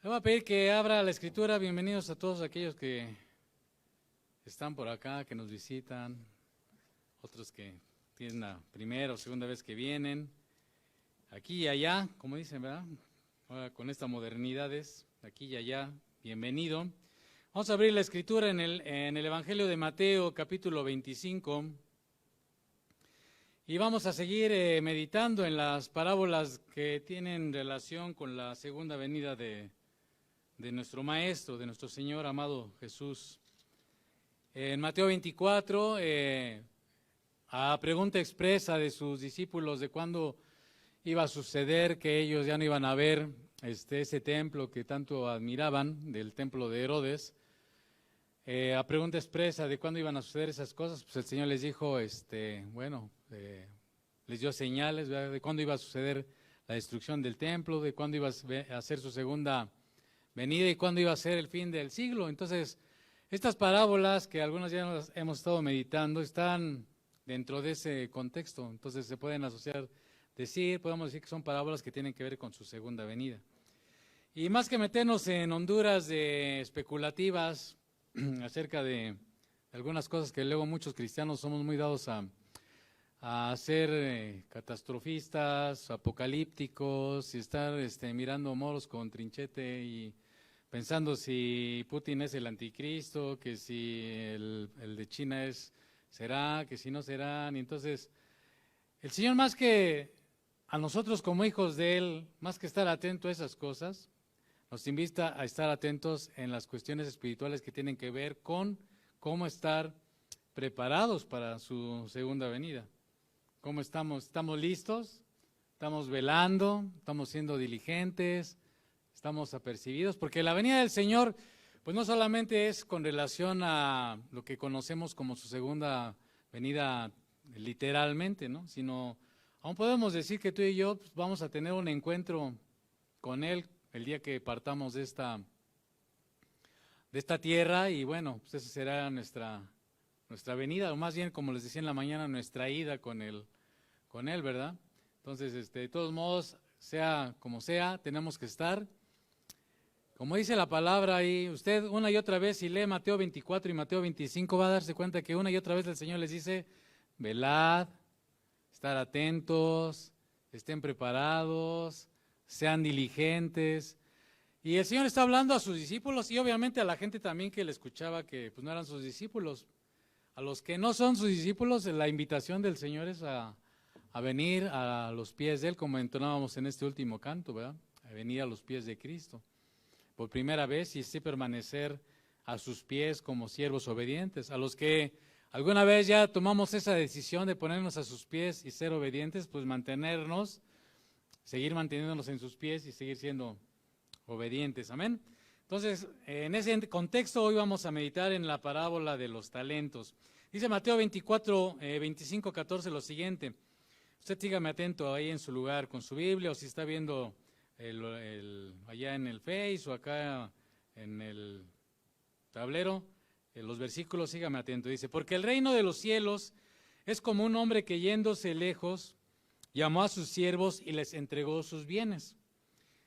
Le voy a pedir que abra la escritura. Bienvenidos a todos aquellos que están por acá, que nos visitan, otros que tienen la primera o segunda vez que vienen, aquí y allá, como dicen, ¿verdad? Ahora con esta modernidad es aquí y allá, bienvenido. Vamos a abrir la escritura en el Evangelio de Mateo, capítulo 25, y vamos a seguir meditando en las parábolas que tienen relación con la segunda venida de nuestro Maestro, de nuestro Señor amado Jesús. En Mateo 24, a pregunta expresa de sus discípulos de cuándo iba a suceder que ellos ya no iban a ver ese templo que tanto admiraban, del templo de Herodes, a pregunta expresa de cuándo iban a suceder esas cosas, pues el Señor les dijo, les dio señales, ¿verdad?, de cuándo iba a suceder la destrucción del templo, de cuándo iba a ser su segunda venida y cuándo iba a ser el fin del siglo. Entonces, estas parábolas que algunas ya las hemos estado meditando están dentro de ese contexto, entonces se pueden asociar, podemos decir que son parábolas que tienen que ver con su segunda venida. Y más que meternos en honduras especulativas acerca de algunas cosas que luego muchos cristianos somos muy dados a ser catastrofistas, apocalípticos, y estar mirando moros con trinchete y pensando si Putin es el anticristo, que si el de China será, que si no serán. Y entonces, el Señor, más que a nosotros como hijos de Él, más que estar atento a esas cosas, nos invita a estar atentos en las cuestiones espirituales que tienen que ver con cómo estar preparados para su segunda venida. ¿Cómo estamos? ¿Estamos listos? ¿Estamos velando? ¿Estamos siendo diligentes? ¿Estamos apercibidos? Porque la venida del Señor, pues no solamente es con relación a lo que conocemos como su segunda venida literalmente, ¿no?, sino aún podemos decir que tú y yo pues, vamos a tener un encuentro con Él el día que partamos de esta tierra, y bueno, pues esa será nuestra venida, o más bien, como les decía en la mañana, nuestra ida con Él, ¿verdad? Entonces, de todos modos, sea como sea, tenemos que estar. Como dice la palabra ahí, usted una y otra vez, si lee Mateo 24 y Mateo 25, va a darse cuenta que una y otra vez el Señor les dice, velad, estar atentos, estén preparados, sean diligentes. Y el Señor está hablando a sus discípulos y obviamente a la gente también que le escuchaba que pues no eran sus discípulos. A los que no son sus discípulos, la invitación del Señor es a venir a los pies de Él, como entonábamos en este último canto, ¿verdad? A venir a los pies de Cristo por primera vez y así permanecer a sus pies como siervos obedientes. A los que alguna vez ya tomamos esa decisión de ponernos a sus pies y ser obedientes, pues seguir manteniéndonos en sus pies y seguir siendo obedientes. Amén. Entonces, en ese contexto hoy vamos a meditar en la parábola de los talentos. Dice Mateo 24, 25, 14 lo siguiente. Usted sígame atento ahí en su lugar con su Biblia, o si está viendo allá en el Face o acá en el tablero, los versículos, sígame atento. Dice, porque el reino de los cielos es como un hombre que yéndose lejos, llamó a sus siervos y les entregó sus bienes.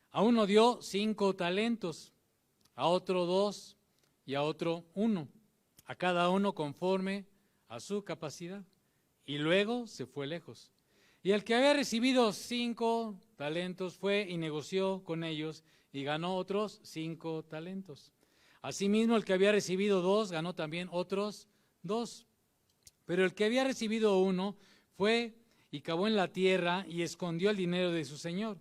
A uno dio 5 talentos, a otro 2 y a otro 1, a cada uno conforme a su capacidad. Y luego se fue lejos. Y el que había recibido 5 talentos fue y negoció con ellos y ganó otros 5 talentos. Asimismo, el que había recibido 2 ganó también otros 2. Pero el que había recibido 1 fue y cavó en la tierra y escondió el dinero de su señor.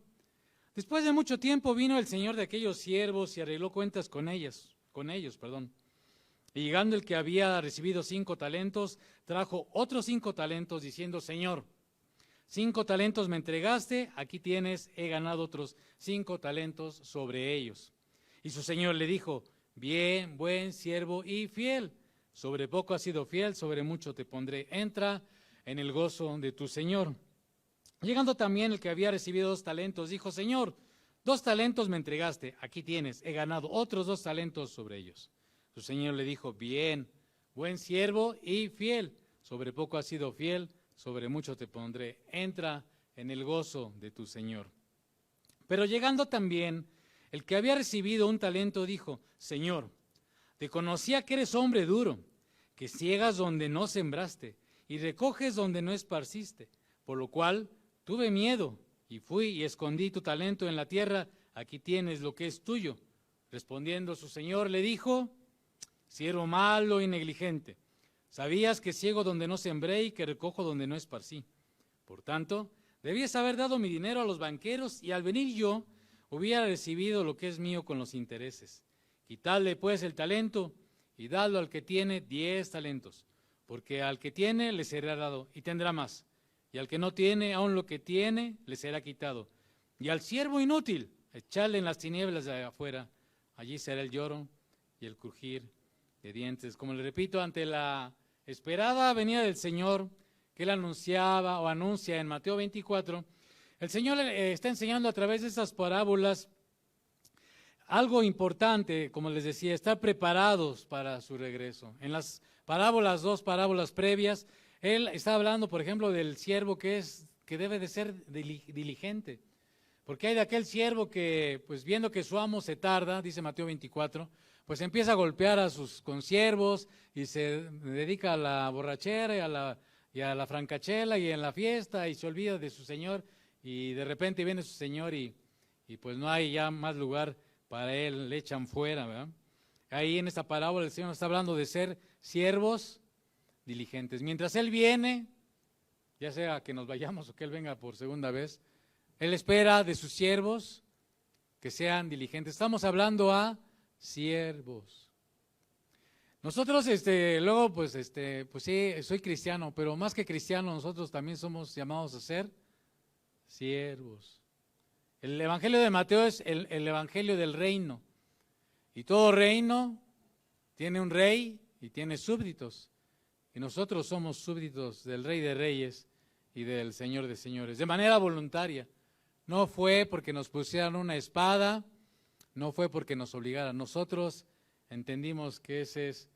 Después de mucho tiempo vino el señor de aquellos siervos y arregló cuentas con ellos. Y llegando el que había recibido 5 talentos, trajo otros 5 talentos diciendo, Señor, 5 talentos me entregaste, aquí tienes, he ganado otros 5 talentos sobre ellos. Y su señor le dijo, bien, buen siervo y fiel, sobre poco has sido fiel, sobre mucho te pondré, entra en el gozo de tu señor. Llegando también el que había recibido 2 talentos, dijo, Señor, 2 talentos me entregaste, aquí tienes, he ganado otros 2 talentos sobre ellos. Su señor le dijo, bien, buen siervo y fiel, sobre poco has sido fiel, sobre mucho te pondré, entra en el gozo de tu señor. Pero llegando también El que había recibido un talento dijo: Señor, te conocía que eres hombre duro, que ciegas donde no sembraste y recoges donde no esparciste, por lo cual tuve miedo y fui y escondí tu talento en la tierra. Aquí tienes lo que es tuyo. Respondiendo su señor le dijo: siervo malo y negligente, sabías que ciego donde no sembré y que recojo donde no esparcí. Por tanto, debías haber dado mi dinero a los banqueros y al venir yo hubiera recibido lo que es mío con los intereses. Quitadle pues el talento y dadlo al que tiene 10 talentos, porque al que tiene le será dado y tendrá más, y al que no tiene, aun lo que tiene le será quitado. Y al siervo inútil, echadle en las tinieblas de afuera, allí será el lloro y el crujir de dientes. Como le repito, ante la esperada venida del Señor, que él anunciaba o anuncia en Mateo 24, el Señor está enseñando a través de estas parábolas algo importante, como les decía, estar preparados para su regreso. En las parábolas, 2 parábolas previas, él está hablando, por ejemplo, del siervo que debe de ser diligente. Porque hay de aquel siervo que, pues viendo que su amo se tarda, dice Mateo 24, pues empieza a golpear a sus consiervos y se dedica a la borrachera y a la francachela y en la fiesta y se olvida de su señor y de repente viene su señor y pues no hay ya más lugar para él, le echan fuera, ¿verdad? Ahí en esta parábola el Señor está hablando de ser siervos diligentes. Mientras Él viene, ya sea que nos vayamos o que Él venga por segunda vez, Él espera de sus siervos que sean diligentes. Estamos hablando a siervos. Nosotros, luego, pues sí, soy cristiano, pero más que cristiano, nosotros también somos llamados a ser siervos. El Evangelio de Mateo es el Evangelio del reino. Y todo reino tiene un rey y tiene súbditos. Y nosotros somos súbditos del Rey de Reyes y del Señor de Señores, de manera voluntaria. No fue porque nos pusieran una espada, no fue porque nos obligaran. Nosotros entendimos que esa es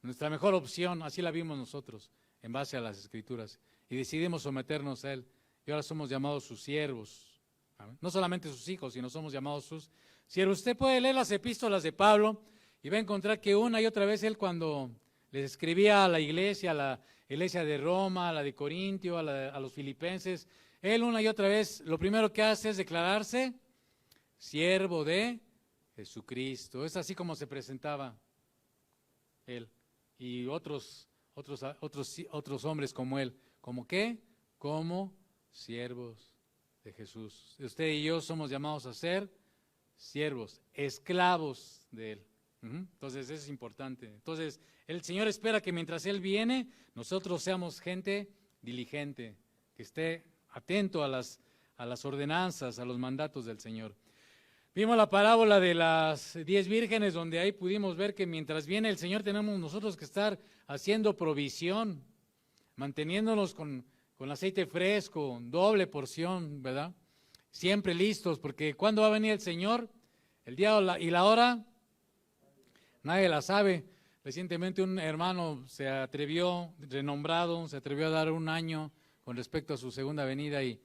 nuestra mejor opción, así la vimos nosotros, en base a las Escrituras. Y decidimos someternos a Él. Y ahora somos llamados sus siervos. No solamente sus hijos, sino somos llamados sus siervos. Usted puede leer las epístolas de Pablo y va a encontrar que una y otra vez él, cuando les escribía a la iglesia de Roma, a la de Corintio, a los filipenses, él una y otra vez lo primero que hace es declararse siervo de Jesucristo. Es así como se presentaba él y otros hombres como él. ¿Como qué? Como siervos de Jesús. Usted y yo somos llamados a ser siervos, esclavos de Él. Entonces eso es importante. Entonces el Señor espera que mientras Él viene, nosotros seamos gente diligente, que esté atento a las ordenanzas, a los mandatos del Señor. Vimos la parábola de las 10 vírgenes, donde ahí pudimos ver que mientras viene el Señor tenemos nosotros que estar haciendo provisión, manteniéndonos con aceite fresco, doble porción, ¿verdad? Siempre listos, porque ¿cuándo va a venir el Señor? El día y la hora, nadie la sabe. Recientemente un hermano renombrado, se atrevió a dar un año con respecto a su segunda venida y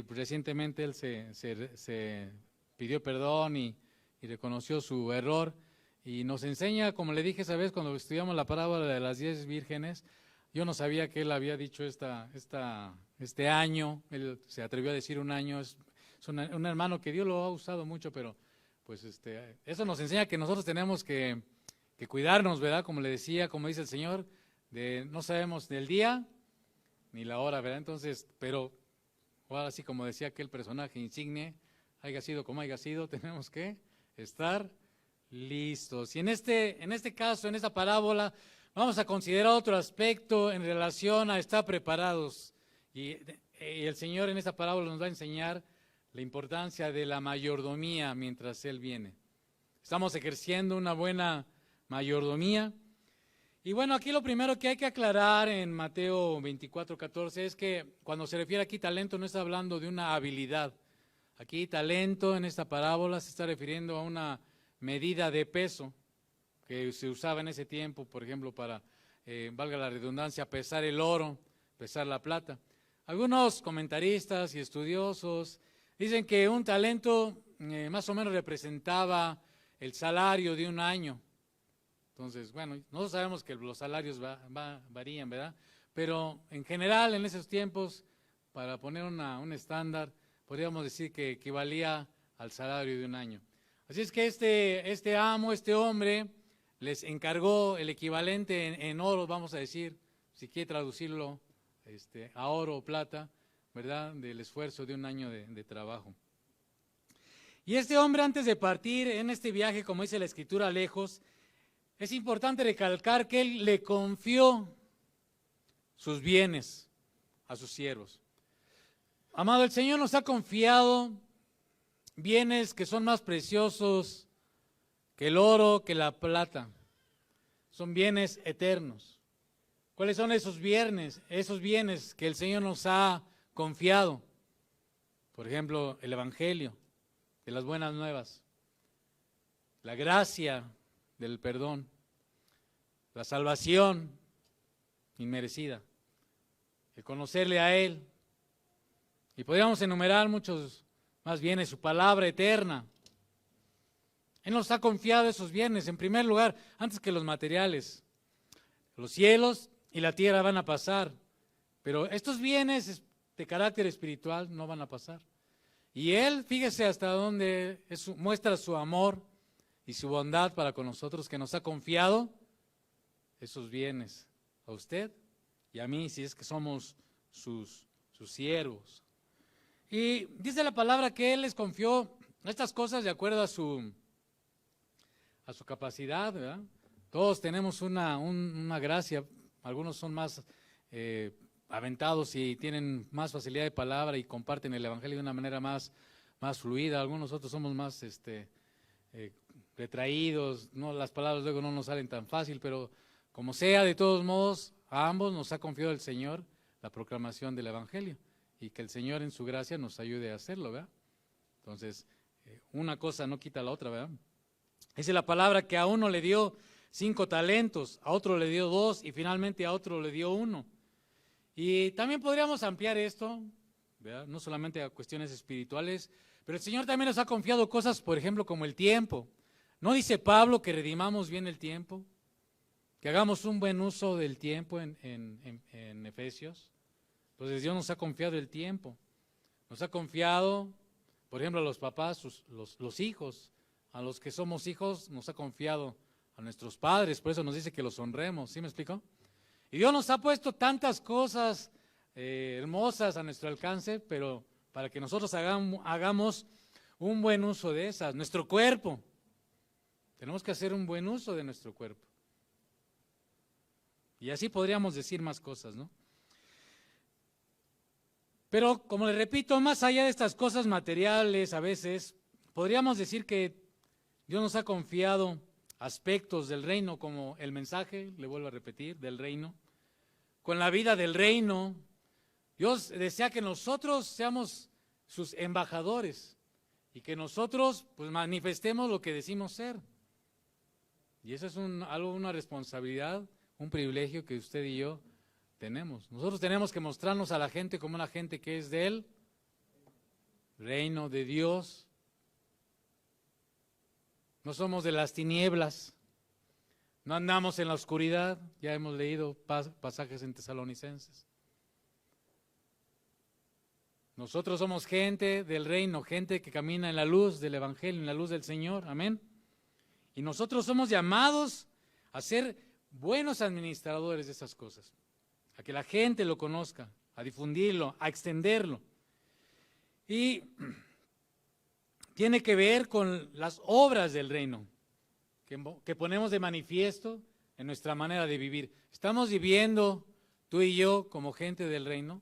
recientemente él se pidió perdón y reconoció su error y nos enseña, como le dije esa vez cuando estudiamos la parábola de las 10 vírgenes. Yo no sabía que él había dicho este año, él se atrevió a decir un año, es un hermano que Dios lo ha usado mucho, pero pues eso nos enseña que nosotros tenemos que cuidarnos, ¿verdad? Como le decía, como dice el Señor, no sabemos ni el día ni la hora, ¿verdad? Entonces, pero ahora sí, como decía aquel personaje insigne, haya sido como haya sido, tenemos que estar listos. Y en este caso, en esta parábola, vamos a considerar otro aspecto en relación a estar preparados. Y el Señor en esta parábola nos va a enseñar la importancia de la mayordomía mientras Él viene. Estamos ejerciendo una buena mayordomía. Y bueno, aquí lo primero que hay que aclarar en Mateo 24:14 es que cuando se refiere aquí talento no está hablando de una habilidad. Aquí talento en esta parábola se está refiriendo a una medida de peso que se usaba en ese tiempo, por ejemplo, para, valga la redundancia, pesar el oro, pesar la plata. Algunos comentaristas y estudiosos dicen que un talento más o menos representaba el salario de un año. Entonces, bueno, nosotros sabemos que los salarios varían, ¿verdad? Pero en general, en esos tiempos, para poner un estándar, podríamos decir que equivalía al salario de un año. Así es que este amo, este hombre, les encargó el equivalente en oro, vamos a decir, si quiere traducirlo a oro o plata, ¿verdad?, del esfuerzo de un año de trabajo. Y este hombre, antes de partir en este viaje, como dice la Escritura, lejos, es importante recalcar que él le confió sus bienes a sus siervos. Amado, el Señor nos ha confiado bienes que son más preciosos que el oro, que la plata. Son bienes eternos. ¿Cuáles son esos bienes? Esos bienes que el Señor nos ha confiado. Por ejemplo, el Evangelio de las buenas nuevas, la gracia del perdón, la salvación inmerecida, el conocerle a Él. Y podríamos enumerar muchos más bienes, su palabra eterna. Él nos ha confiado esos bienes, en primer lugar, antes que los materiales. Los cielos y la tierra van a pasar, pero estos bienes de carácter espiritual no van a pasar. Y Él, fíjese hasta dónde muestra su amor y su bondad para con nosotros, que nos ha confiado esos bienes a usted y a mí, si es que somos sus siervos. Y dice la palabra que Él les confió estas cosas de acuerdo a su capacidad, ¿verdad? Todos tenemos una gracia, algunos son más aventados y tienen más facilidad de palabra y comparten el Evangelio de una manera más fluida, algunos otros somos más retraídos, no, las palabras luego no nos salen tan fácil, pero como sea, de todos modos, a ambos nos ha confiado el Señor la proclamación del Evangelio y que el Señor en su gracia nos ayude a hacerlo, ¿verdad? Entonces, una cosa no quita la otra, ¿verdad? Dice la palabra que a uno le dio 5 talentos, a otro le dio 2 y finalmente a otro le dio 1. Y también podríamos ampliar esto, ¿verdad?, no solamente a cuestiones espirituales, pero el Señor también nos ha confiado cosas, por ejemplo, como el tiempo. ¿No dice Pablo que redimamos bien el tiempo? Que hagamos un buen uso del tiempo en Efesios. Entonces Dios nos ha confiado el tiempo. Nos ha confiado, por ejemplo, a los papás, los hijos. A los que somos hijos nos ha confiado a nuestros padres, por eso nos dice que los honremos, ¿sí me explico? Y Dios nos ha puesto tantas cosas hermosas a nuestro alcance, pero para que nosotros hagamos un buen uso de esas. Nuestro cuerpo, tenemos que hacer un buen uso de nuestro cuerpo. Y así podríamos decir más cosas, ¿no? Pero, como le repito, más allá de estas cosas materiales, a veces, podríamos decir que Dios nos ha confiado aspectos del reino, como el mensaje, le vuelvo a repetir, del reino, con la vida del reino. Dios desea que nosotros seamos sus embajadores y que nosotros pues manifestemos lo que decimos ser. Y eso es una responsabilidad, un privilegio que usted y yo tenemos. Nosotros tenemos que mostrarnos a la gente como una gente que es del reino de Dios. No somos de las tinieblas, no andamos en la oscuridad, ya hemos leído pasajes en Tesalonicenses. Nosotros somos gente del reino, gente que camina en la luz del Evangelio, en la luz del Señor, amén. Y nosotros somos llamados a ser buenos administradores de esas cosas, a que la gente lo conozca, a difundirlo, a extenderlo. Y tiene que ver con las obras del reino que ponemos de manifiesto en nuestra manera de vivir. ¿Estamos viviendo tú y yo como gente del reino?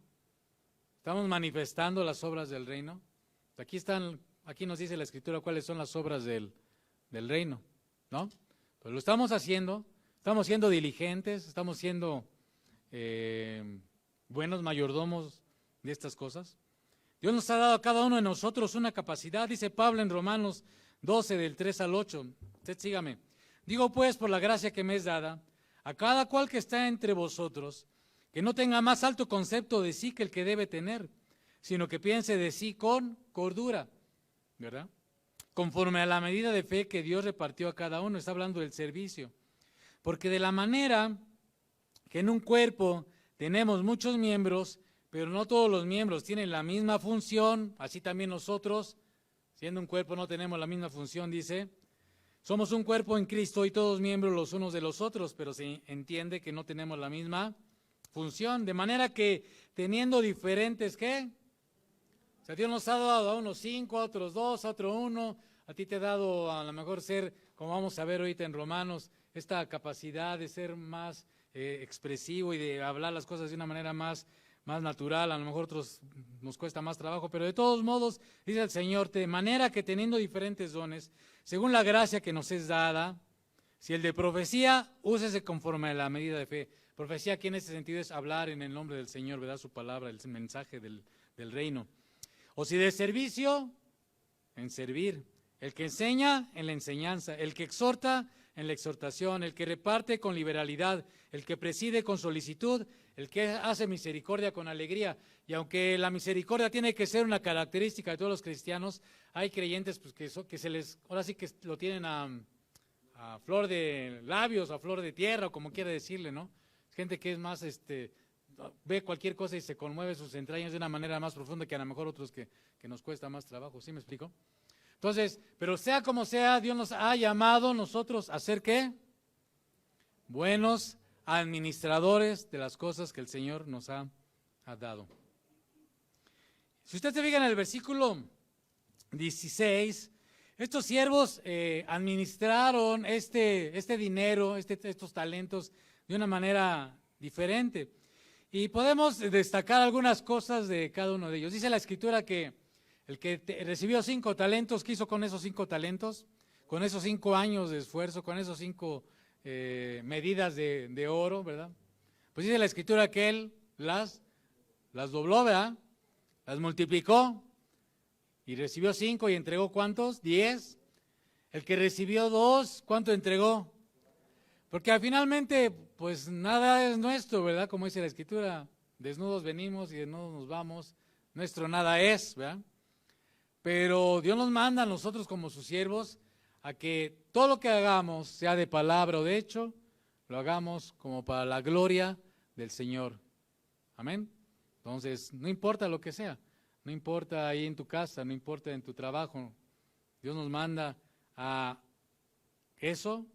¿Estamos manifestando las obras del reino? Aquí nos dice la Escritura cuáles son las obras del reino, ¿no? Pues lo estamos haciendo, estamos siendo diligentes, estamos siendo buenos mayordomos de estas cosas. Dios nos ha dado a cada uno de nosotros una capacidad, dice Pablo en Romanos 12, del 3 al 8. Usted sígame. Digo pues, por la gracia que me es dada, a cada cual que está entre vosotros, que no tenga más alto concepto de sí que el que debe tener, sino que piense de sí con cordura, ¿verdad? conforme a la medida de fe que Dios repartió a cada uno. Está hablando del servicio. Porque de la manera que en un cuerpo tenemos muchos miembros, pero no todos los miembros tienen la misma función, así también nosotros, siendo un cuerpo, no tenemos la misma función, dice. Somos un cuerpo en Cristo y todos miembros los unos de los otros, pero se entiende que no tenemos la misma función. De manera que teniendo diferentes, ¿qué? O sea, Dios nos ha dado a unos 5, a otros 2, a otro 1. A ti te ha dado a lo mejor ser, como vamos a ver ahorita en Romanos, esta capacidad de ser más expresivo y de hablar las cosas de una manera más natural. A lo mejor otros nos cuesta más trabajo, pero de todos modos, dice el Señor, de manera que teniendo diferentes dones, según la gracia que nos es dada, si el de profecía, úsese conforme a la medida de fe. Profecía aquí en este sentido es hablar en el nombre del Señor, ¿verdad? Su palabra, el mensaje del reino. O si de servicio, en servir. El que enseña, en la enseñanza. El que exhorta, en la exhortación. El que reparte, con liberalidad. El que preside, con solicitud. El que hace misericordia, con alegría. Y aunque la misericordia tiene que ser una característica de todos los cristianos, hay creyentes pues, que se les, ahora sí que lo tienen a flor de labios, a flor de tierra, o como quiera decirle, ¿no? Gente que es más, ve cualquier cosa y se conmueve sus entrañas de una manera más profunda que a lo mejor otros que nos cuesta más trabajo. ¿Sí me explico? Entonces, pero sea como sea, Dios nos ha llamado nosotros a ser ¿qué? Buenos administradores de las cosas que el Señor nos ha dado. Si usted se fija en el versículo 16, estos siervos administraron este dinero, estos talentos de una manera diferente. Y podemos destacar algunas cosas de cada uno de ellos. Dice la Escritura que el que recibió 5 talentos, ¿qué hizo con esos 5 talentos? Con esos 5 años de esfuerzo, con esos 5 medidas de oro, ¿verdad? Pues dice la Escritura que él las dobló, ¿verdad? Las multiplicó y recibió 5 y entregó ¿cuántos? 10. El que recibió 2, ¿cuánto entregó? Porque finalmente, pues nada es nuestro, ¿verdad? Como dice la Escritura, desnudos venimos y desnudos nos vamos, nuestro nada es, ¿verdad? Pero Dios nos manda a nosotros como sus siervos a que todo lo que hagamos, sea de palabra o de hecho, lo hagamos como para la gloria del Señor. Amén. Entonces, no importa lo que sea, no importa ahí en tu casa, no importa en tu trabajo, Dios nos manda a eso,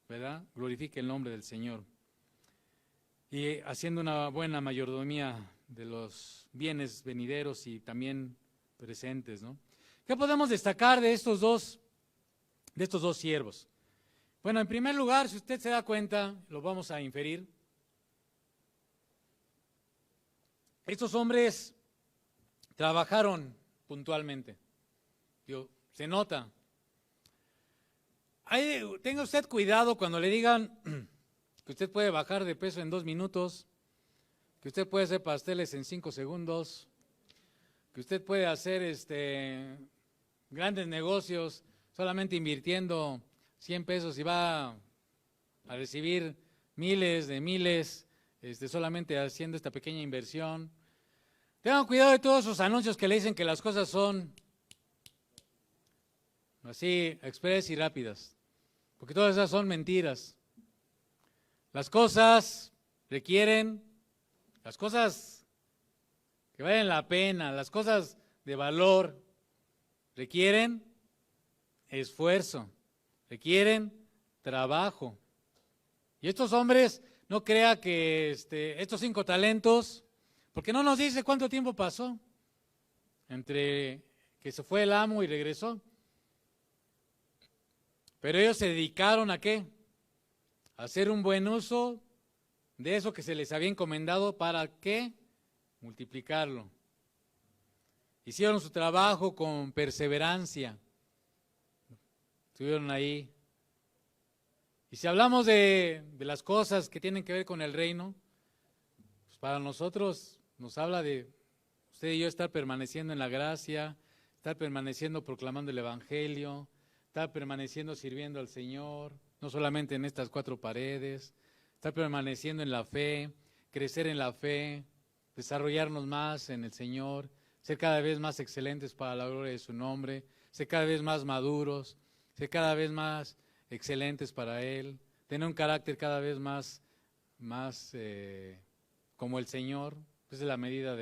¿verdad? Glorifique el nombre del Señor. Y haciendo una buena mayordomía de los bienes venideros y también presentes, ¿no? ¿Qué podemos destacar de estos dos siervos? Bueno, en primer lugar, si usted se da cuenta, lo vamos a inferir. Estos hombres trabajaron puntualmente. Se nota. Tenga usted cuidado cuando le digan que usted puede bajar de peso en 2 minutos, que usted puede hacer pasteles en 5 segundos, que usted puede hacer grandes negocios solamente invirtiendo 100 pesos y va a recibir miles de miles solamente haciendo esta pequeña inversión. Tengan cuidado de todos esos anuncios que le dicen que las cosas son así, express y rápidas, porque todas esas son mentiras. Las cosas requieren, las cosas que valen la pena, las cosas de valor, requieren esfuerzo, requieren trabajo. Y estos hombres, no crea que estos 5 talentos, porque no nos dice cuánto tiempo pasó entre que se fue el amo y regresó. Pero ellos se dedicaron ¿a qué? A hacer un buen uso de eso que se les había encomendado. ¿Para qué? Multiplicarlo. Hicieron su trabajo con perseverancia. Estuvieron ahí. Y si hablamos de las cosas que tienen que ver con el reino, pues para nosotros nos habla de usted y yo estar permaneciendo en la gracia, estar permaneciendo proclamando el Evangelio, estar permaneciendo sirviendo al Señor, no solamente en estas 4 paredes, estar permaneciendo en la fe, crecer en la fe, desarrollarnos más en el Señor, ser cada vez más excelentes para la gloria de su nombre, ser cada vez más maduros, ser cada vez más excelentes para Él, tener un carácter cada vez más como el Señor. Esa es la medida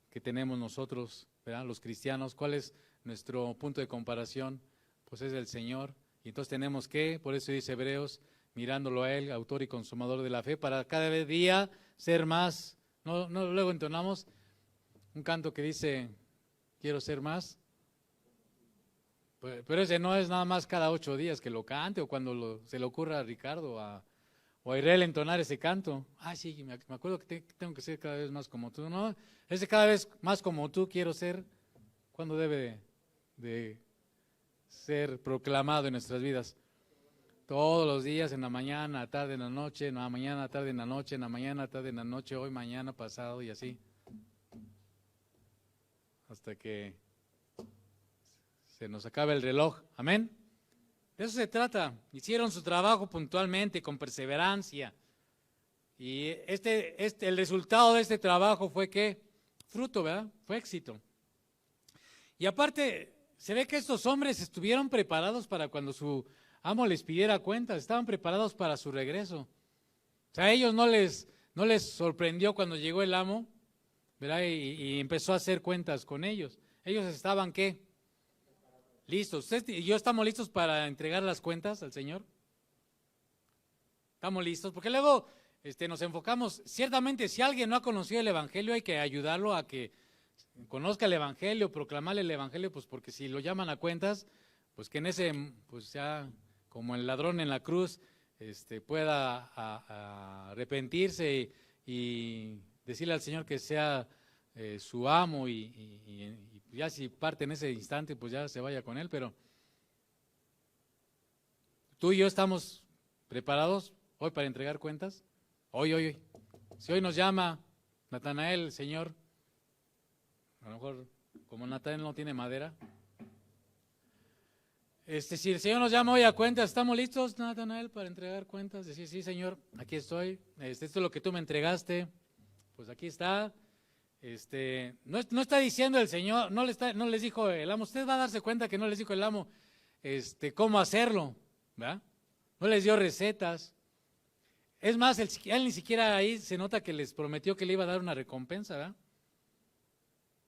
que tenemos nosotros, ¿verdad? Los cristianos. ¿Cuál es nuestro punto de comparación? Pues es el Señor. Y entonces tenemos que, por eso dice Hebreos, mirándolo a Él, autor y consumador de la fe, para cada día ser más. No, luego entonamos un canto que dice, quiero ser más. Pero ese no es nada más cada 8 días que lo cante, o cuando se le ocurra a Ricardo o a Israel entonar ese canto. Sí, me acuerdo que tengo que ser cada vez más como tú. No, ese cada vez más como tú quiero ser. ¿Cuándo debe de ser proclamado en nuestras vidas? Todos los días, en la mañana, tarde, en la noche, en la mañana, tarde, en la noche, en la mañana, tarde, en la noche, hoy, mañana, pasado y así. Hasta que se nos acabe el reloj. Amén. De eso se trata. Hicieron su trabajo puntualmente, con perseverancia. Y el resultado de este trabajo fue ¿qué? Fruto, ¿verdad? Fue éxito. Y aparte, se ve que estos hombres estuvieron preparados para cuando su amo les pidiera cuentas, estaban preparados para su regreso. O sea, a ellos no les sorprendió cuando llegó el amo, ¿verdad? Y empezó a hacer cuentas con ellos. Ellos estaban ¿qué? Listos. ¿Usted y yo estamos listos para entregar las cuentas al Señor? ¿Estamos listos? Porque luego nos enfocamos, ciertamente si alguien no ha conocido el Evangelio hay que ayudarlo a que conozca el Evangelio, proclamarle el Evangelio, pues porque si lo llaman a cuentas, pues que en ese, pues ya como el ladrón en la cruz, pueda arrepentirse y decirle al Señor que sea su amo y ya si parte en ese instante, pues ya se vaya con Él. Pero tú y yo estamos preparados hoy para entregar cuentas. Hoy. Si hoy nos llama Natanael, el Señor, a lo mejor como Natanael no tiene madera, si el Señor nos llama hoy a cuentas, ¿estamos listos, Natanael, para entregar cuentas? Decir, sí, Señor, aquí estoy, esto es lo que tú me entregaste, pues aquí está. No está diciendo el Señor, no les dijo el amo, usted va a darse cuenta que no les dijo el amo cómo hacerlo, ¿verdad? No les dio recetas. Es más, él ni siquiera ahí se nota que les prometió que le iba a dar una recompensa, ¿verdad?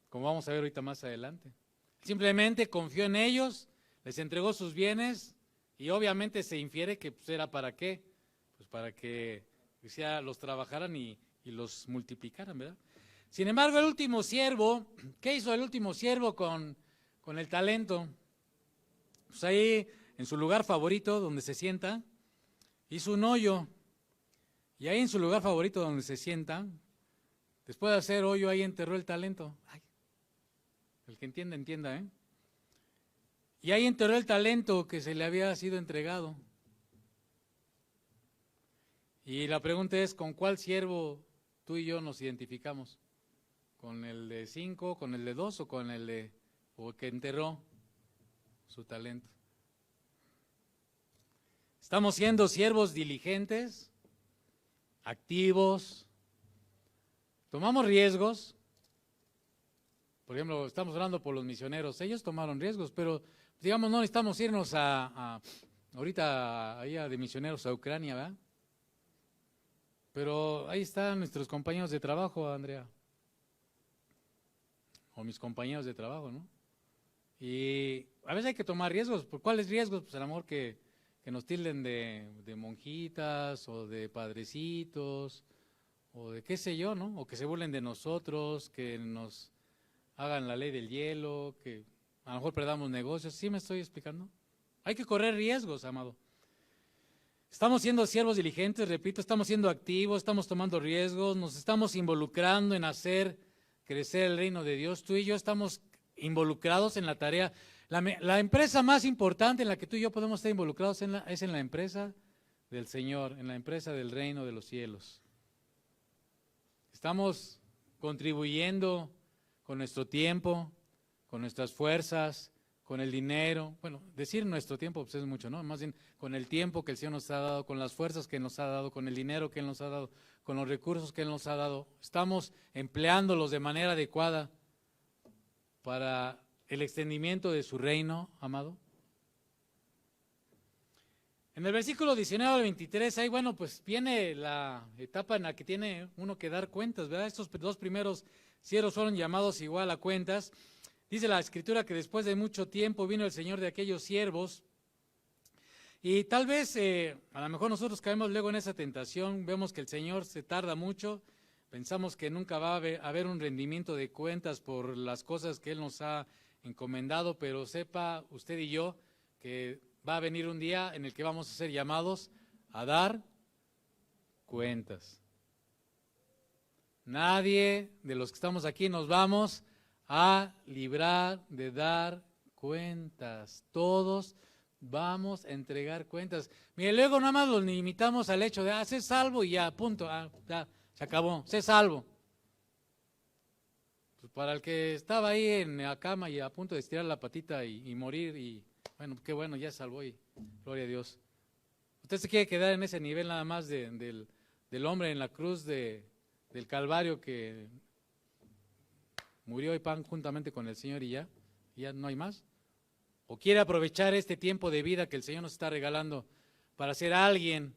Como vamos a ver ahorita más adelante. Simplemente confió en ellos, les entregó sus bienes y obviamente se infiere que pues, era para qué, pues para que los trabajaran y los multiplicaran, ¿verdad? Sin embargo, el último siervo, ¿qué hizo el último siervo con el talento? Pues ahí, en su lugar favorito, donde se sienta, hizo un hoyo. Y ahí en su lugar favorito, donde se sienta, después de hacer hoyo, ahí enterró el talento. Ay, el que entienda, entienda, ¿eh? Y ahí enterró el talento que se le había sido entregado. Y la pregunta es, ¿con cuál siervo tú y yo nos identificamos? ¿Con el de 5, con el de 2 o con el que enterró su talento? ¿Estamos siendo siervos diligentes, activos? ¿Tomamos riesgos? Por ejemplo, estamos hablando por los misioneros, ellos tomaron riesgos, pero digamos no necesitamos irnos ahorita allá de misioneros a Ucrania, ¿verdad? Pero ahí están nuestros compañeros de trabajo, Andrea. O mis compañeros de trabajo, ¿no? Y a veces hay que tomar riesgos. ¿Por cuáles riesgos? Pues a lo mejor que nos tilden de monjitas o de padrecitos o de qué sé yo, ¿no? O que se burlen de nosotros, que nos hagan la ley del hielo, que a lo mejor perdamos negocios. ¿Sí me estoy explicando? Hay que correr riesgos, amado. Estamos siendo siervos diligentes, repito, estamos siendo activos, estamos tomando riesgos, nos estamos involucrando en hacer crecer el reino de Dios. Tú y yo estamos involucrados en la tarea. La empresa más importante en la que tú y yo podemos estar involucrados es en la empresa del Señor, en la empresa del reino de los cielos. Estamos contribuyendo con nuestro tiempo, con nuestras fuerzas, con el dinero. Bueno, decir nuestro tiempo pues es mucho, ¿no? Más bien con el tiempo que el Señor nos ha dado, con las fuerzas que nos ha dado, con el dinero que Él nos ha dado, con los recursos que Él nos ha dado. Estamos empleándolos de manera adecuada para el extendimiento de su reino, amado? En el versículo 19 al 23, ahí, bueno, pues viene la etapa en la que tiene uno que dar cuentas, ¿verdad? Estos dos primeros siervos fueron llamados igual a cuentas. Dice la Escritura que después de mucho tiempo vino el Señor de aquellos siervos, y tal vez, a lo mejor nosotros caemos luego en esa tentación, vemos que el Señor se tarda mucho, pensamos que nunca va a haber un rendimiento de cuentas por las cosas que Él nos ha encomendado, pero sepa usted y yo que va a venir un día en el que vamos a ser llamados a dar cuentas. Nadie de los que estamos aquí nos vamos a librar de dar cuentas. Todos vamos a entregar cuentas. Mire, luego nada más los limitamos al hecho de, sé salvo y ya, punto, ya, se acabó, sé salvo. Pues para el que estaba ahí en la cama y a punto de estirar la patita y morir, y bueno, qué bueno, ya salvó y gloria a Dios. Usted se quiere quedar en ese nivel nada más del hombre en la cruz del Calvario que murió y pan juntamente con el Señor y ya no hay más. ¿O quiere aprovechar este tiempo de vida que el Señor nos está regalando para ser alguien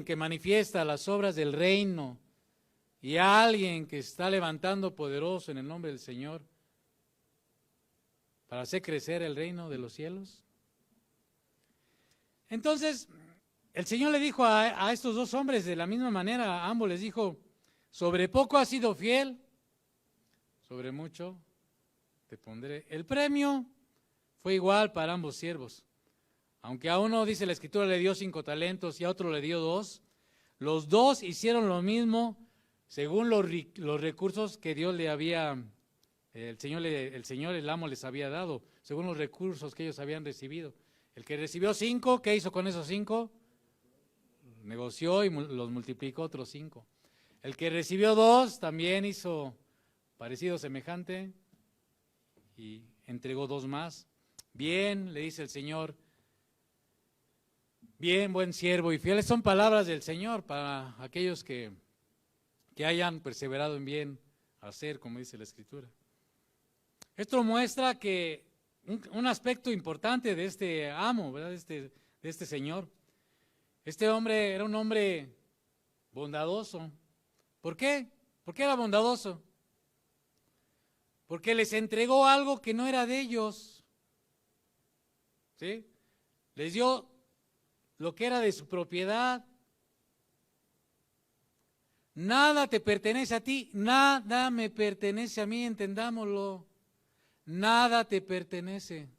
que manifiesta las obras del reino y alguien que está levantando poderoso en el nombre del Señor para hacer crecer el reino de los cielos? Entonces, el Señor le dijo a estos dos hombres de la misma manera, a ambos les dijo, sobre poco has sido fiel, sobre mucho te pondré. El premio fue igual para ambos siervos. Aunque a uno, dice la Escritura, le dio 5 talentos y a otro le dio 2, los dos hicieron lo mismo según los recursos que Dios le había, el Señor, el amo les había dado, según los recursos que ellos habían recibido. El que recibió 5, ¿qué hizo con esos 5? Negoció y los multiplicó otros 5. El que recibió 2 también hizo parecido, semejante, y entregó 2 más. Bien, le dice el Señor, bien, buen siervo y fiel. Son palabras del Señor para aquellos que hayan perseverado en bien hacer, como dice la Escritura. Esto muestra que un aspecto importante de este amo, ¿verdad? De este Señor. Este hombre era un hombre bondadoso. ¿Por qué? ¿Por qué era bondadoso? Porque les entregó algo que no era de ellos. ¿Sí? Les dio lo que era de su propiedad. Nada te pertenece a ti, nada me pertenece a mí, entendámoslo. Nada te pertenece.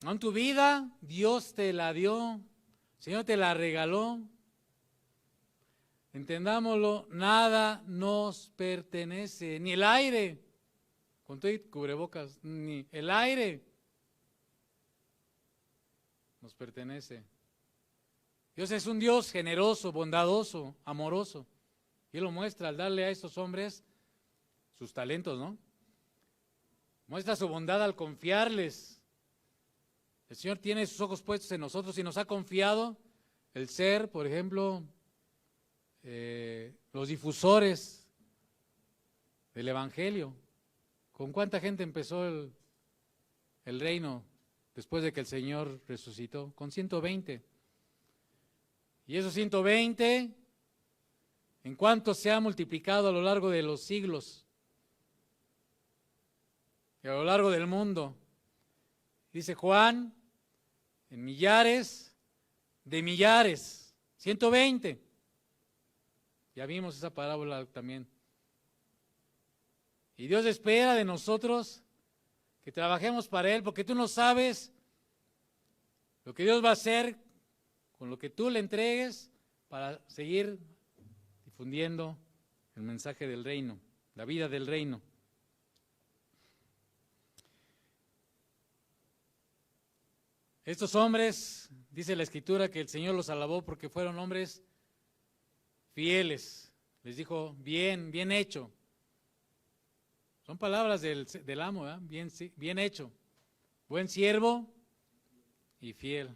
En tu vida, Dios te la dio, el Señor te la regaló. Entendámoslo, nada nos pertenece, ni el aire, con todo y cubrebocas, ni el aire nos pertenece. Dios es un Dios generoso, bondadoso, amoroso. Y Él lo muestra al darle a estos hombres sus talentos, ¿no? Muestra su bondad al confiarles. El Señor tiene sus ojos puestos en nosotros y nos ha confiado el ser, por ejemplo, los difusores del Evangelio. ¿Con cuánta gente empezó el reino después de que el Señor resucitó? Con 120. Y esos 120, ¿en cuánto se ha multiplicado a lo largo de los siglos? Y a lo largo del mundo. Dice Juan, en millares de millares, 120. Ya vimos esa parábola también. Y Dios espera de nosotros que trabajemos para Él, porque tú no sabes lo que Dios va a hacer con lo que tú le entregues para seguir difundiendo el mensaje del reino, la vida del reino. Estos hombres, dice la Escritura, que el Señor los alabó porque fueron hombres fieles. Les dijo, bien, bien hecho. Son palabras del amo, ¿eh? Bien hecho. Buen siervo y fiel.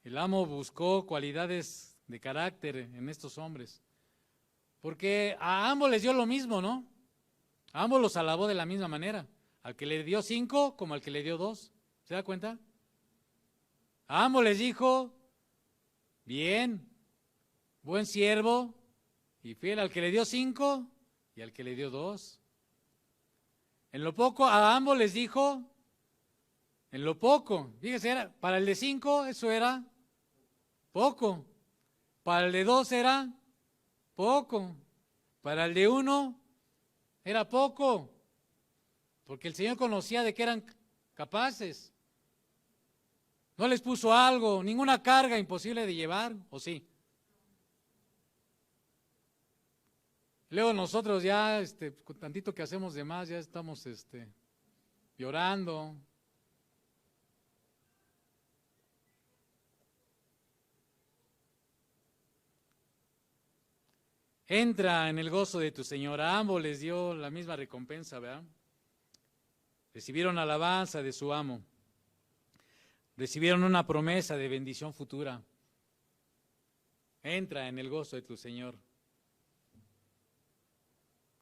El amo buscó cualidades de carácter en estos hombres, porque a ambos les dio lo mismo, ¿no? A ambos los alabó de la misma manera, al que le dio 5 como al que le dio 2. ¿Se da cuenta? A ambos les dijo, bien, buen siervo y fiel, al que le dio 5 y al que le dio 2. En lo poco, a ambos les dijo, en lo poco, fíjese, para el de 5 eso era poco, para el de 2 era poco, para el de 1 era poco, porque el Señor conocía de qué eran capaces. No les puso algo, ninguna carga imposible de llevar, ¿o sí? Luego nosotros ya, con tantito que hacemos de más, ya estamos, llorando. Entra en el gozo de tu Señor. A ambos les dio la misma recompensa, ¿verdad? Recibieron alabanza de su amo. Recibieron una promesa de bendición futura. Entra en el gozo de tu Señor.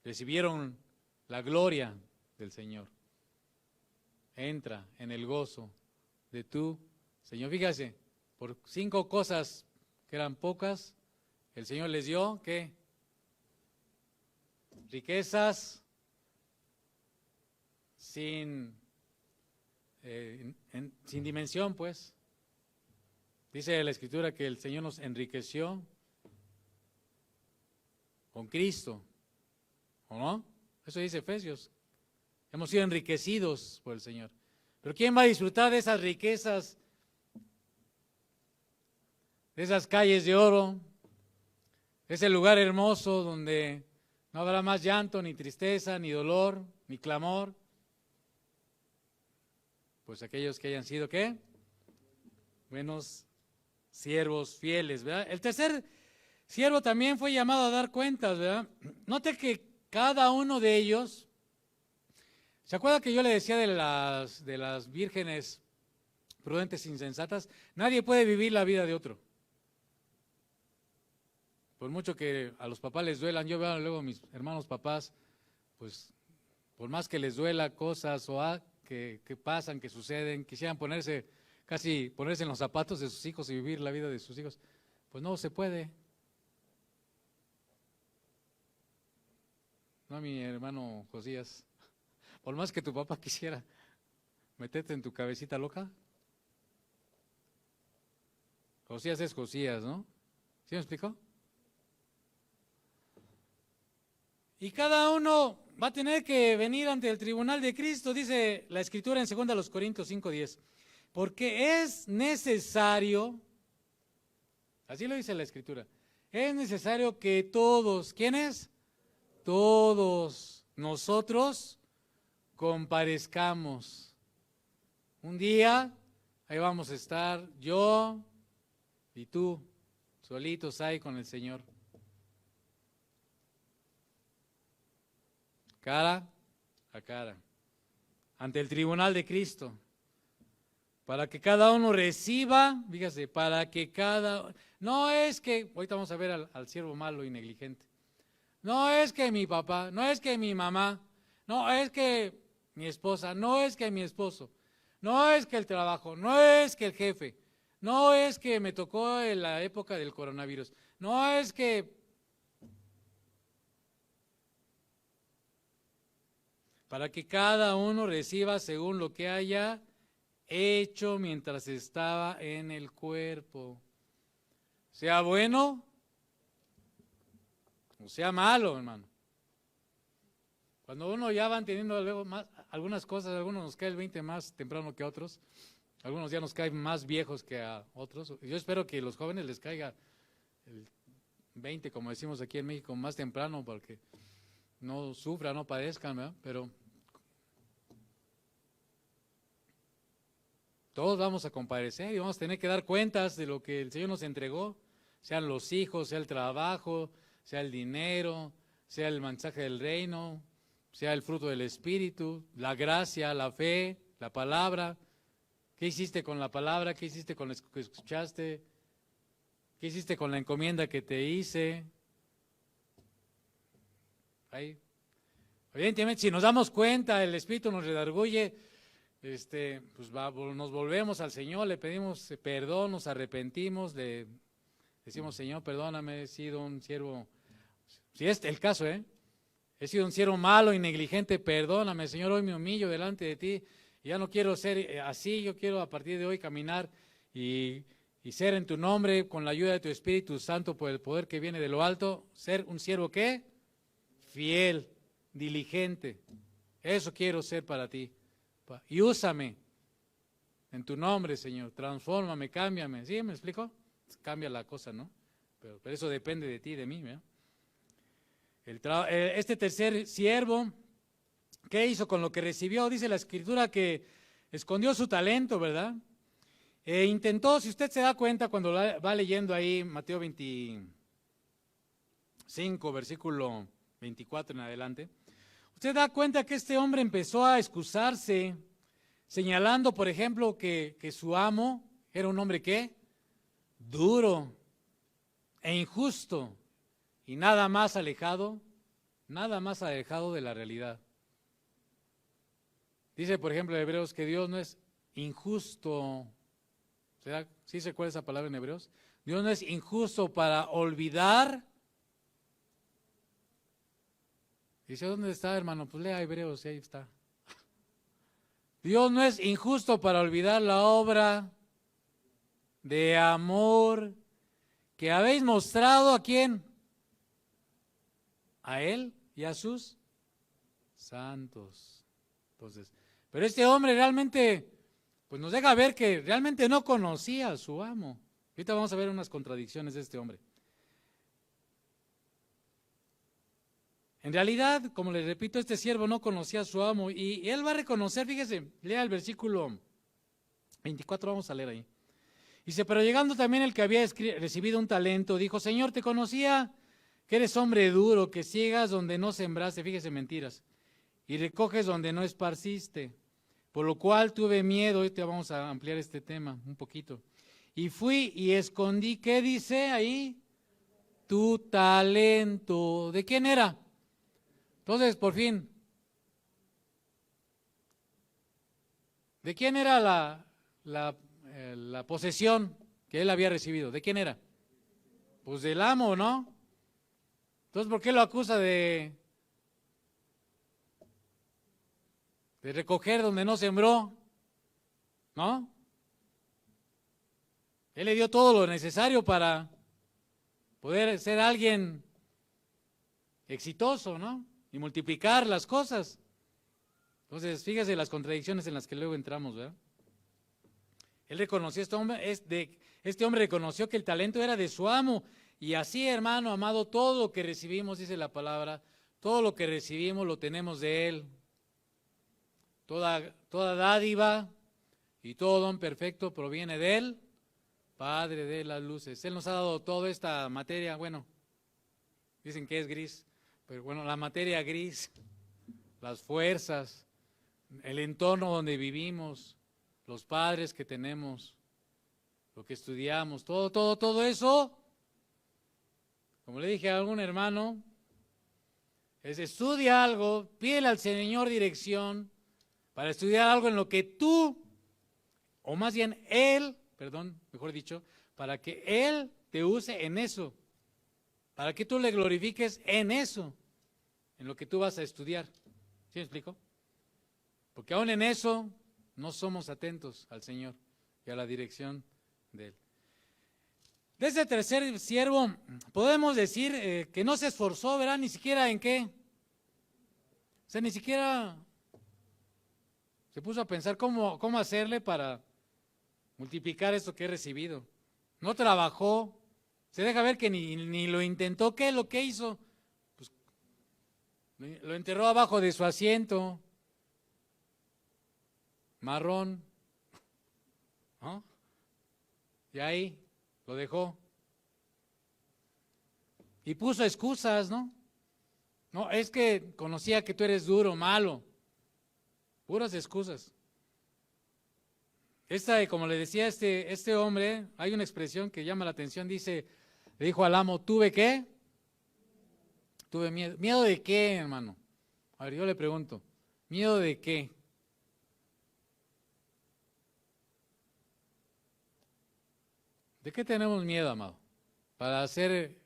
Recibieron la gloria del Señor. Entra en el gozo de tu Señor. Fíjase, por 5 cosas que eran pocas, el Señor les dio, ¿qué? Riquezas sin dimensión, pues. Dice la Escritura que el Señor nos enriqueció con Cristo, ¿o no? Eso dice Efesios. Hemos sido enriquecidos por el Señor. Pero ¿quién va a disfrutar de esas riquezas? De esas calles de oro, de ese lugar hermoso donde no habrá más llanto, ni tristeza, ni dolor, ni clamor. Pues aquellos que hayan sido, ¿qué? Buenos siervos fieles, ¿verdad? El tercer siervo también fue llamado a dar cuentas, ¿verdad? Note que cada uno de ellos, ¿se acuerda que yo le decía de las vírgenes prudentes e insensatas? Nadie puede vivir la vida de otro. Por mucho que a los papás les duelan, yo veo luego a mis hermanos papás, pues por más que les duela cosas o que pasan, que suceden, quisieran casi ponerse en los zapatos de sus hijos y vivir la vida de sus hijos, pues no se puede. No, mi hermano Josías, por más que tu papá quisiera meterte en tu cabecita loca, Josías es Josías, ¿no? ¿Sí me explicó? Y cada uno va a tener que venir ante el tribunal de Cristo, dice la Escritura en 2 Corintios 5:10, porque es necesario, así lo dice la Escritura, es necesario que todos, ¿quiénes? Todos nosotros comparezcamos. Un día, ahí vamos a estar yo y tú, solitos ahí con el Señor. Cara a cara, ante el tribunal de Cristo, para que cada uno reciba, fíjese, no es que, ahorita vamos a ver al siervo malo y negligente, no es que mi papá, no es que mi mamá, no es que mi esposa, no es que mi esposo, no es que el trabajo, no es que el jefe, no es que me tocó en la época del coronavirus, no es que... Para que cada uno reciba según lo que haya hecho mientras estaba en el cuerpo, sea bueno o sea malo, hermano. Cuando uno ya van teniendo luego algunas cosas, a algunos nos cae el 20 más temprano que a otros, algunos ya nos caen más viejos que a otros. Yo espero que a los jóvenes les caiga el 20, como decimos aquí en México, más temprano, porque no sufran, no padezcan, ¿verdad? Pero todos vamos a comparecer y vamos a tener que dar cuentas de lo que el Señor nos entregó, sean los hijos, sea el trabajo, sea el dinero, sea el mensaje del reino, sea el fruto del Espíritu, la gracia, la fe, la palabra. ¿Qué hiciste con la palabra? ¿Qué hiciste con lo que escuchaste? ¿Qué hiciste con la encomienda que te hice? Ahí Evidentemente, si nos damos cuenta, el Espíritu nos redarguye, pues nos volvemos al Señor, le pedimos perdón, nos arrepentimos, le decimos, Señor, perdóname, he sido un siervo, si es el caso, he sido un siervo malo y negligente, perdóname, Señor, hoy me humillo delante de ti, ya no quiero ser así, yo quiero a partir de hoy caminar y ser en tu nombre, con la ayuda de tu Espíritu Santo, por el poder que viene de lo alto, ser un siervo, ¿qué? Fiel, diligente, eso quiero ser para ti, y úsame en tu nombre, Señor, transfórmame, cámbiame, ¿sí? ¿Me explico? Cambia la cosa, ¿no? Pero eso depende de ti, de mí, ¿verdad? Este tercer siervo, ¿qué hizo con lo que recibió? Dice la Escritura que escondió su talento, ¿verdad? Intentó, si usted se da cuenta cuando va leyendo ahí Mateo 25, versículo 24 en adelante, usted da cuenta que este hombre empezó a excusarse, señalando, por ejemplo, que su amo era un hombre, ¿qué? Duro e injusto y nada más alejado de la realidad. Dice, por ejemplo, en Hebreos que Dios no es injusto. ¿Sí se acuerda esa palabra en Hebreos? Dios no es injusto para olvidar. Dice, ¿dónde está, hermano? Pues lea Hebreos, ahí está. Dios no es injusto para olvidar la obra de amor que habéis mostrado ¿a quién? A Él y a sus santos. Entonces, pero este hombre realmente, pues nos deja ver que realmente no conocía a su amo. Ahorita vamos a ver unas contradicciones de este hombre. En realidad, como les repito, este siervo no conocía a su amo y él va a reconocer, fíjese, lea el versículo 24, vamos a leer ahí. Dice, pero llegando también el que había recibido un talento, dijo, Señor, te conocía que eres hombre duro, que ciegas donde no sembraste, fíjese, mentiras, y recoges donde no esparciste, por lo cual tuve miedo, hoy te vamos a ampliar este tema un poquito, y fui y escondí, ¿qué dice ahí? Tu talento. ¿De quién era? Entonces, por fin, ¿de quién era la posesión que él había recibido? ¿De quién era? Pues del amo, ¿no? Entonces, ¿por qué lo acusa de recoger donde no sembró? ¿No? Él le dio todo lo necesario para poder ser alguien exitoso, ¿no? Y multiplicar las cosas. Entonces, fíjese las contradicciones en las que luego entramos, ¿verdad? Él reconoció, este hombre reconoció que el talento era de su amo. Y así, hermano amado, todo lo que recibimos, dice la palabra, todo lo que recibimos lo tenemos de Él. Toda dádiva y todo don perfecto proviene de Él, Padre de las luces. Él nos ha dado toda esta materia, bueno, dicen que es gris, pero bueno, la materia gris, las fuerzas, el entorno donde vivimos, los padres que tenemos, lo que estudiamos, todo eso, como le dije a algún hermano, estudia algo, pídele al Señor dirección para estudiar algo en lo que tú, o más bien Él, perdón, mejor dicho, para que Él te use en eso, para que tú le glorifiques en eso, en lo que tú vas a estudiar. ¿Sí me explico? Porque aún en eso no somos atentos al Señor y a la dirección de Él. De este tercer siervo podemos decir que no se esforzó, ¿verdad? Ni siquiera en qué. O sea, ni siquiera se puso a pensar cómo hacerle para multiplicar esto que he recibido. No trabajó. Se deja ver que ni lo intentó. ¿Qué es lo que hizo? Pues lo enterró abajo de su asiento marrón, ¿no? Y ahí lo dejó. Y puso excusas, ¿no? No, es que conocía que tú eres duro, malo. Puras excusas. Como le decía este hombre, hay una expresión que llama la atención, le dijo al amo, ¿tuve qué? Tuve miedo. ¿Miedo de qué, hermano? A ver, yo le pregunto, ¿miedo de qué? ¿De qué tenemos miedo, amado? Para hacer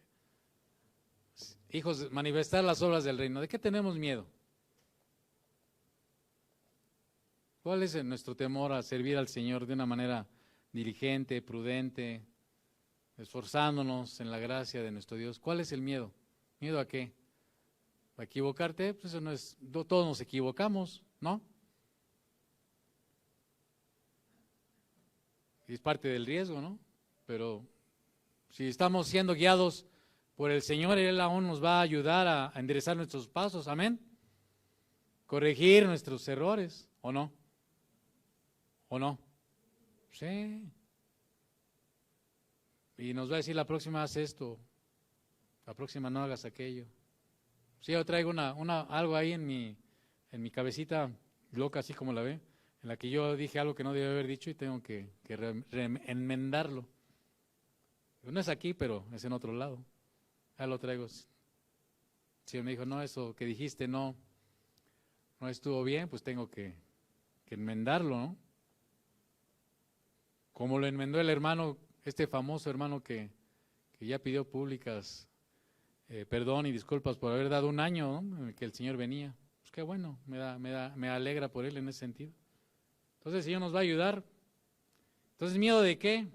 hijos, manifestar las obras del reino. ¿De qué tenemos miedo? ¿Cuál es nuestro temor a servir al Señor de una manera diligente, prudente, esforzándonos en la gracia de nuestro Dios? ¿Cuál es el miedo? ¿Miedo a qué? ¿A equivocarte? Pues eso no es, todos nos equivocamos, ¿no? Y es parte del riesgo, ¿no? Pero si estamos siendo guiados por el Señor, Él aún nos va a ayudar a enderezar nuestros pasos, amén. Corregir nuestros errores, ¿o no? ¿O no? Sí. Y nos va a decir la próxima haz esto, la próxima no hagas aquello. Sí, yo traigo algo ahí en mi cabecita loca, así como la ve, en la que yo dije algo que no debía haber dicho y tengo que enmendarlo. No es aquí, pero es en otro lado. Ya lo traigo. Si me dijo, no, eso que dijiste no estuvo bien, pues tengo que enmendarlo, ¿no? Como lo enmendó el hermano, este famoso hermano que ya pidió públicas perdón y disculpas por haber dado un año, ¿no?, en el que el Señor venía. Pues qué bueno, me alegra por él en ese sentido. Entonces el Señor nos va a ayudar. Entonces, ¿miedo de qué?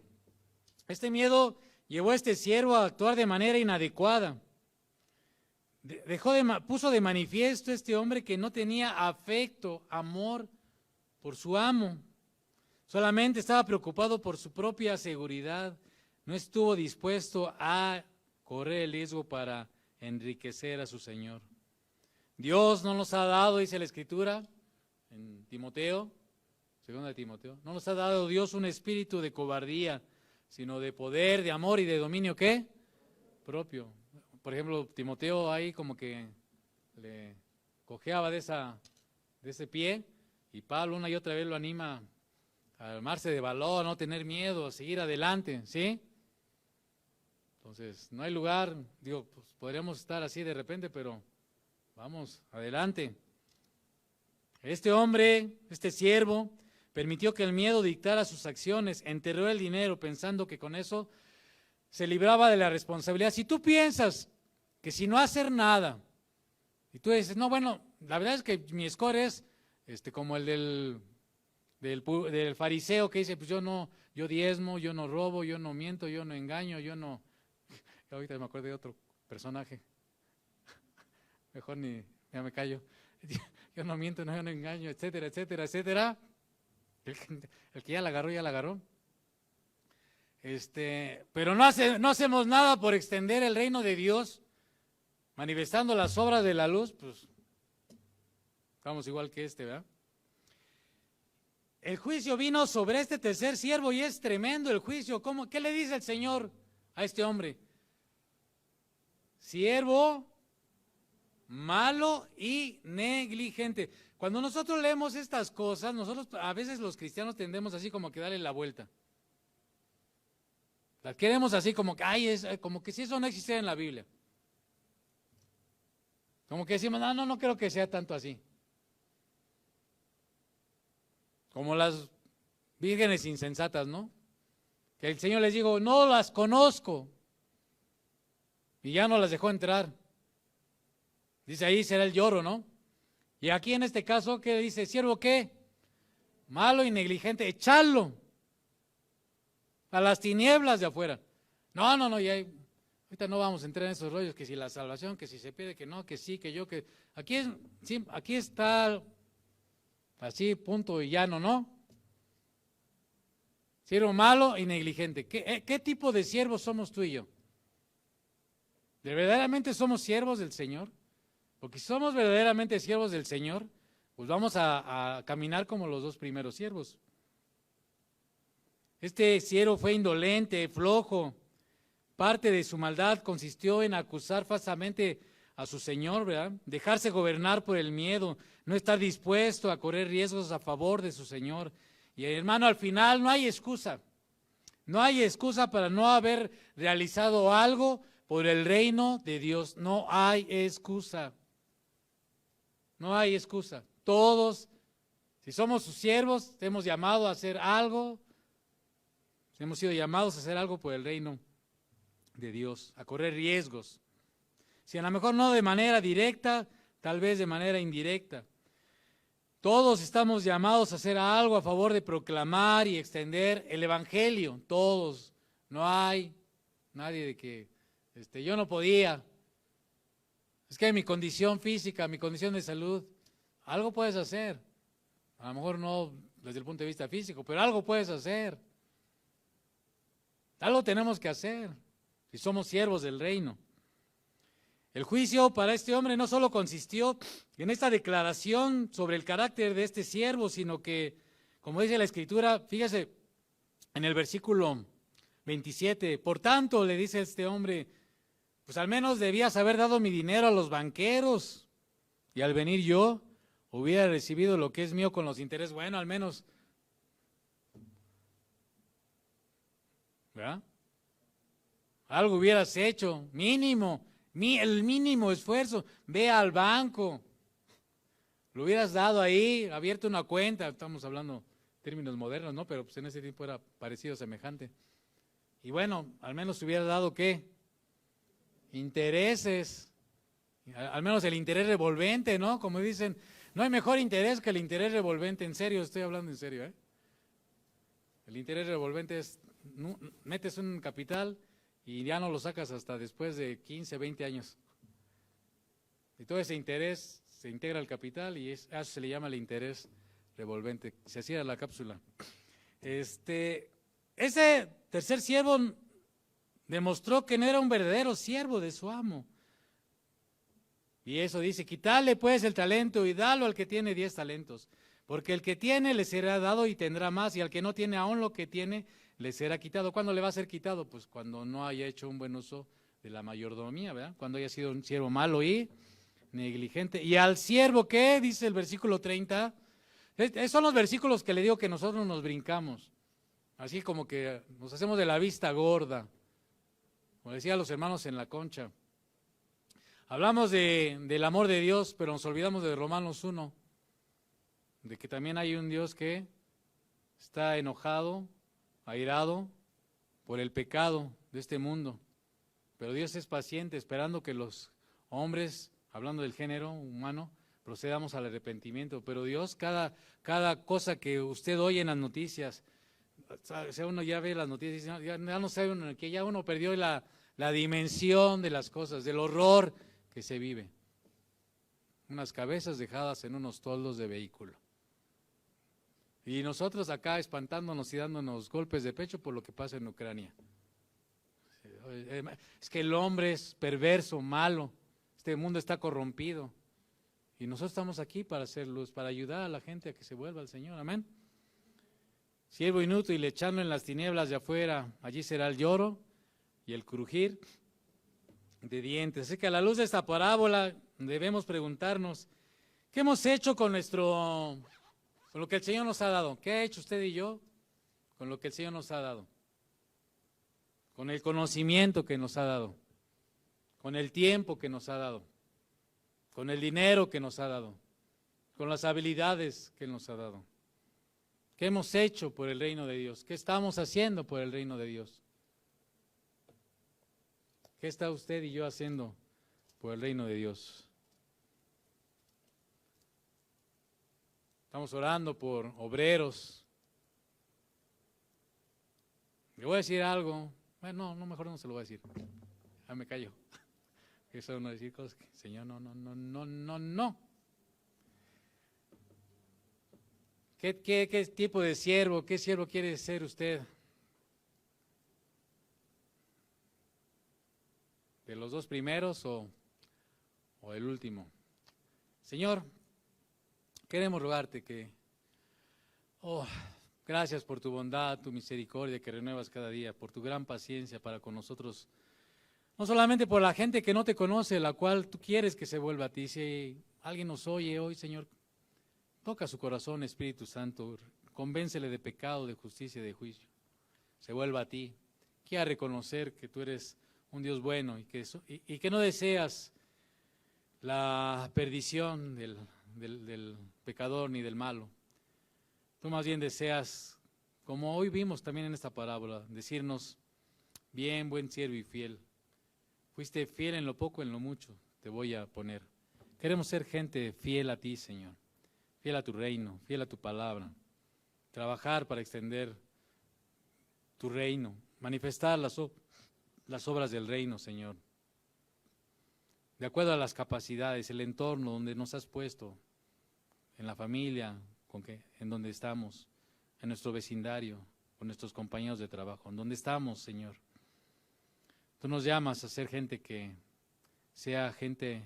Este miedo llevó a este siervo a actuar de manera inadecuada. Puso de manifiesto este hombre que no tenía afecto, amor por su amo. Solamente estaba preocupado por su propia seguridad. No estuvo dispuesto a correr el riesgo para enriquecer a su Señor. Dios no nos ha dado, dice la Escritura en Timoteo, segunda de Timoteo, no nos ha dado Dios un espíritu de cobardía, sino de poder, de amor y de dominio, ¿qué? Propio. Por ejemplo, Timoteo ahí como que le cojeaba de ese pie, y Pablo una y otra vez lo anima a armarse de valor, no tener miedo, a seguir adelante, ¿sí? Entonces, no hay lugar, digo, pues podríamos estar así de repente, pero vamos, adelante. Este hombre, este siervo, permitió que el miedo dictara sus acciones, enterró el dinero pensando que con eso se libraba de la responsabilidad. Si tú piensas que si no hacer nada, y tú dices, no, bueno, la verdad es que mi score es como el del fariseo que dice, pues yo diezmo, yo no robo, yo no miento, yo no engaño, yo no... Ahorita me acuerdo de otro personaje, mejor ya me callo. Yo no miento, yo no engaño, etcétera, etcétera, etcétera. El que ya la agarró, ya la agarró. Pero no hacemos nada por extender el reino de Dios, manifestando las obras de la luz, pues estamos igual que ¿verdad? El juicio vino sobre este tercer siervo y es tremendo el juicio. ¿Qué le dice el Señor a este hombre? Siervo malo y negligente. Cuando nosotros leemos estas cosas, nosotros a veces los cristianos tendemos así como que darle la vuelta. Las queremos así como que, como que si eso no existiera en la Biblia. Como que decimos, no creo que sea tanto así. Como las vírgenes insensatas, ¿no? Que el Señor les dijo, no las conozco. Y ya no las dejó entrar. Dice, ahí será el lloro, ¿no? Y aquí en este caso, ¿qué dice? ¿Siervo qué? Malo y negligente, echadlo a las tinieblas de afuera. No, ya ahorita no vamos a entrar en esos rollos, que si la salvación, que si se pide, que no, que sí, que yo, que... Aquí está así, punto y llano, ¿no? Siervo malo y negligente. ¿Qué tipo de siervos somos tú y yo? ¿De verdaderamente somos siervos del Señor? Porque si somos verdaderamente siervos del Señor, pues vamos a caminar como los dos primeros siervos. Este siervo fue indolente, flojo. Parte de su maldad consistió en acusar falsamente a su Señor, ¿verdad? Dejarse gobernar por el miedo, no estar dispuesto a correr riesgos a favor de su Señor. Y hermano, al final no hay excusa. No hay excusa para no haber realizado algo por el reino de Dios. No hay excusa. No hay excusa. Todos, si somos sus siervos, hemos llamado a hacer algo, hemos sido llamados a hacer algo por el reino de Dios, a correr riesgos. Si a lo mejor no de manera directa, tal vez de manera indirecta. Todos estamos llamados a hacer algo a favor de proclamar y extender el Evangelio. Todos. No hay nadie de que yo no podía. Es que mi condición física, mi condición de salud, algo puedes hacer. A lo mejor no desde el punto de vista físico, pero algo puedes hacer. Algo tenemos que hacer si somos siervos del reino. El juicio para este hombre no solo consistió en esta declaración sobre el carácter de este siervo, sino que, como dice la Escritura, fíjese en el versículo 27, por tanto, le dice este hombre, pues al menos debías haber dado mi dinero a los banqueros, y al venir yo hubiera recibido lo que es mío con los intereses. Bueno, al menos, ¿verdad? Algo hubieras hecho, mínimo. El mínimo esfuerzo, ve al banco, lo hubieras dado ahí, abierto una cuenta, estamos hablando términos modernos, ¿no? Pero pues en ese tiempo era parecido, semejante. Y bueno, al menos te hubiera dado ¿qué? Intereses, al menos el interés revolvente, ¿no? Como dicen, no hay mejor interés que el interés revolvente, en serio, estoy hablando en serio, ¿eh? El interés revolvente es, metes un capital y ya no lo sacas hasta después de 15, 20 años. Y todo ese interés se integra al capital y eso se le llama el interés revolvente. Se hacía la cápsula. Ese tercer siervo demostró que no era un verdadero siervo de su amo. Y eso dice, quítale pues el talento y dalo al que tiene 10 talentos. Porque el que tiene le será dado y tendrá más, y al que no tiene aún lo que tiene, le será quitado. ¿Cuándo le va a ser quitado? Pues cuando no haya hecho un buen uso de la mayordomía, ¿verdad? Cuando haya sido un siervo malo y negligente. Y al siervo, ¿qué? Dice el versículo 30. Esos son los versículos que le digo que nosotros nos brincamos. Así como que nos hacemos de la vista gorda. Como decía los hermanos en la concha. Hablamos del amor de Dios, pero nos olvidamos de Romanos 1. De que también hay un Dios que está enojado, airado por el pecado de este mundo, pero Dios es paciente esperando que los hombres, hablando del género humano, procedamos al arrepentimiento. Pero Dios, cada cosa que usted oye en las noticias, o sea, uno ya ve las noticias, ya no sabe uno, que ya uno perdió la dimensión de las cosas, del horror que se vive. Unas cabezas dejadas en unos toldos de vehículo. Y nosotros acá espantándonos y dándonos golpes de pecho por lo que pasa en Ucrania. Es que el hombre es perverso, malo, este mundo está corrompido. Y nosotros estamos aquí para hacer luz, para ayudar a la gente a que se vuelva al Señor, amén. Siervo inútil, echando en las tinieblas de afuera, allí será el lloro y el crujir de dientes. Así que a la luz de esta parábola debemos preguntarnos, ¿qué hemos hecho con lo que el Señor nos ha dado? ¿Qué ha hecho usted y yo con lo que el Señor nos ha dado? Con el conocimiento que nos ha dado, con el tiempo que nos ha dado, con el dinero que nos ha dado, con las habilidades que nos ha dado. ¿Qué hemos hecho por el reino de Dios? ¿Qué estamos haciendo por el reino de Dios? ¿Qué está usted y yo haciendo por el reino de Dios? Estamos orando por obreros. Le voy a decir algo. Bueno, no, mejor no se lo voy a decir. Ya me callo. Eso es uno decir cosas que, Señor, no. ¿Qué tipo de siervo, qué siervo quiere ser usted? ¿De los dos primeros o el último? Señor, queremos rogarte que, gracias por tu bondad, tu misericordia que renuevas cada día, por tu gran paciencia para con nosotros, no solamente por la gente que no te conoce, la cual tú quieres que se vuelva a ti. Si alguien nos oye hoy, Señor, toca su corazón, Espíritu Santo, convéncele de pecado, de justicia y de juicio, se vuelva a ti, quiera reconocer que tú eres un Dios bueno y que no deseas la perdición del pecador ni del malo. Tú más bien deseas, como hoy vimos también en esta parábola, decirnos, bien, buen siervo y fiel. Fuiste fiel en lo poco, en lo mucho, te voy a poner. Queremos ser gente fiel a ti, Señor, fiel a tu reino, fiel a tu palabra. Trabajar para extender tu reino, manifestar las obras del reino, Señor. De acuerdo a las capacidades, el entorno donde nos has puesto, en la familia, en donde estamos, en nuestro vecindario, con nuestros compañeros de trabajo, en donde estamos, Señor. Tú nos llamas a ser gente que sea gente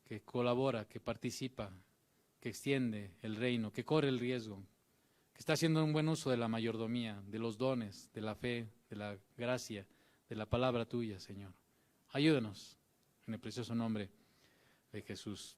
que colabora, que participa, que extiende el reino, que corre el riesgo, que está haciendo un buen uso de la mayordomía, de los dones, de la fe, de la gracia, de la palabra tuya, Señor. Ayúdanos en el precioso nombre de Jesús.